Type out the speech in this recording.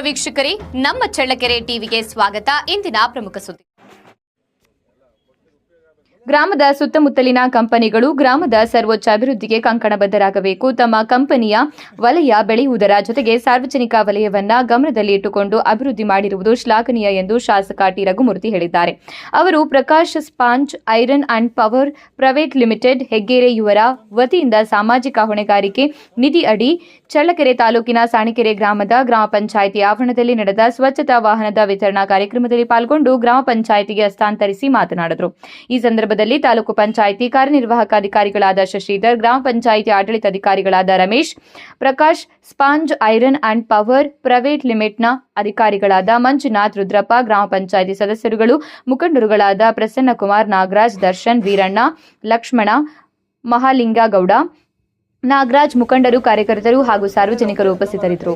ವೀಕ್ಷಕರೇ, ನಮ್ಮ ಚಳ್ಳಕೆರೆ ಟಿವಿಗೆ ಸ್ವಾಗತ. ಇಂದಿನ ಪ್ರಮುಖ ಸುದ್ದಿ. ಗ್ರಾಮದ ಸುತ್ತಮುತ್ತಲಿನ ಕಂಪನಿಗಳು ಗ್ರಾಮದ ಸರ್ವೋಚ್ಚ ಅಭಿವೃದ್ಧಿಗೆ ಕಂಕಣಬದ್ಧರಾಗಬೇಕು. ತಮ್ಮ ಕಂಪನಿಯ ವಲಯ ಬೆಳೆಯುವುದರ ಜೊತೆಗೆ ಸಾರ್ವಜನಿಕ ವಲಯವನ್ನ ಗಮನದಲ್ಲಿ ಇಟ್ಟುಕೊಂಡು ಅಭಿವೃದ್ಧಿ ಮಾಡಿರುವುದು ಶ್ಲಾಘನೀಯ ಎಂದು ಶಾಸಕ ಟಿ ರಘುಮೂರ್ತಿ ಹೇಳಿದ್ದಾರೆ. ಅವರು Prakash sponge iron and power private limited Heggere ಇವರ ವತಿಯಿಂದ ಸಾಮಾಜಿಕ ಹೊಣೆಗಾರಿಕೆ ನಿಧಿ ಅಡಿ ಚಳ್ಳಕೆರೆ ತಾಲೂಕಿನ ಸಾಣಿಕೆರೆ ಗ್ರಾಮದ ಗ್ರಾಮ ಪಂಚಾಯಿತಿ ಆವರಣದಲ್ಲಿ ನಡೆದ ಸ್ವಚ್ಛತಾ ವಾಹನದ ವಿತರಣಾ ಕಾರ್ಯಕ್ರಮದಲ್ಲಿ ಪಾಲ್ಗೊಂಡು ಗ್ರಾಮ ಪಂಚಾಯಿತಿಗೆ ಹಸ್ತಾಂತರಿಸಿ ಮಾತನಾಡಿದರು. ಈ ಸಂದರ್ಭದಲ್ಲಿ ತಾಲೂಕು ಪಂಚಾಯಿತಿ ಕಾರ್ಯನಿರ್ವಾಹಕ ಅಧಿಕಾರಿಗಳಾದ ಶಶಿಧರ್, ಗ್ರಾಮ ಪಂಚಾಯಿತಿ ಆಡಳಿತಾಧಿಕಾರಿಗಳಾದ Ramesh, Prakash sponge iron and power private ಲಿಮಿಟೆಡ್ನ ಅಧಿಕಾರಿಗಳಾದ ಮಂಜುನಾಥ್, ರುದ್ರಪ್ಪ, ಗ್ರಾಮ ಪಂಚಾಯಿತಿ ಸದಸ್ಯರುಗಳು, ಮುಖಂಡರುಗಳಾದ ಪ್ರಸನ್ನಕುಮಾರ್, ನಾಗರಾಜ್, ದರ್ಶನ್, ವೀರಣ್ಣ, ಲಕ್ಷ್ಮಣ, ಮಹಾಲಿಂಗಗೌಡ, ನಾಗರಾಜ್, ಮುಖಂಡರು, ಕಾರ್ಯಕರ್ತರು ಹಾಗೂ ಸಾರ್ವಜನಿಕರು ಉಪಸ್ಥಿತರಿದ್ದರು.